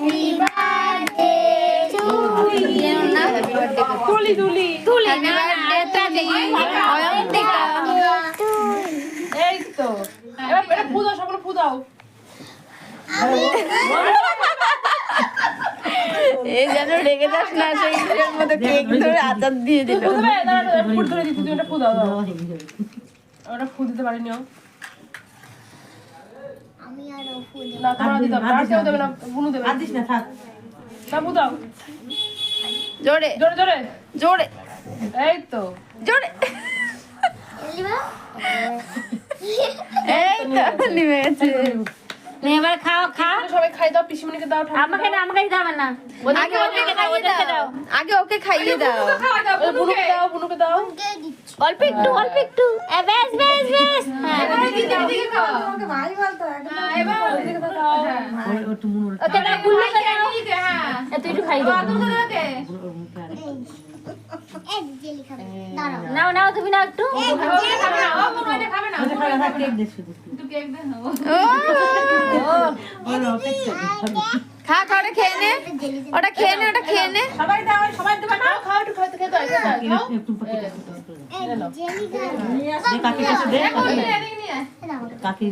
Happy birthday to you. তুলি তুলি Happy birthday to Ayantika. এই তো এবার এটা ফু দাও, সকলে ফু দাও। এই যেন রেগে যাস না, সেই মধ্যে কেক ধরে আচার দিয়ে দিল। ফু দেবে? দাঁড়া, ফু ধরে দিচ্ছি, তুমি এটা ফু দাও, দাও। ওটা ফু দিতে পারিনি ও। আমি আরো ফুল না, তোমরা দিতে হবে। আর কেউ দেবে না, বুনু দেবে। আদিস না থাক। না, ফু দাও। জোরে জোরে জোরে। জোরে এই তো। জোরে। দিবা? এই তো নিভে গেছে। নে এবার খাও খা। সবাই খাই দাও, পিসিমণিকে দাও, ঠাকুরকে আমাকে না, দাও। আমাকে দিতে হবে না। আগে ওকে খাইয়ে দাও, আগে ওকে খাইয়ে দাও। বুনুকে দাও, বুনুকে দাও। কে দিচ্ছ? অল্প একটু অল্প একটু বেশ বেশ বেশ। হ্যাঁ একটু মুড় ওকে দাও, গুল্লি দাও। তুই একটু খাই দাও। এই জেলি খাবে। দাঁড়াও। নাও নাও তুমি নাও একটু। কেক দে শুধু। খা খা, ওটা খেয়ে নে, জেলি ওটা খেয়ে নে, ওটা খেয়ে নে। সবাই দাও, সবাই দেবে না। খাও একটু, খাও খেতে দাও, খেতে দাও। একটু পাকে এই জেলি খাবে। দে কাকি কাছে দে দাও। কাকি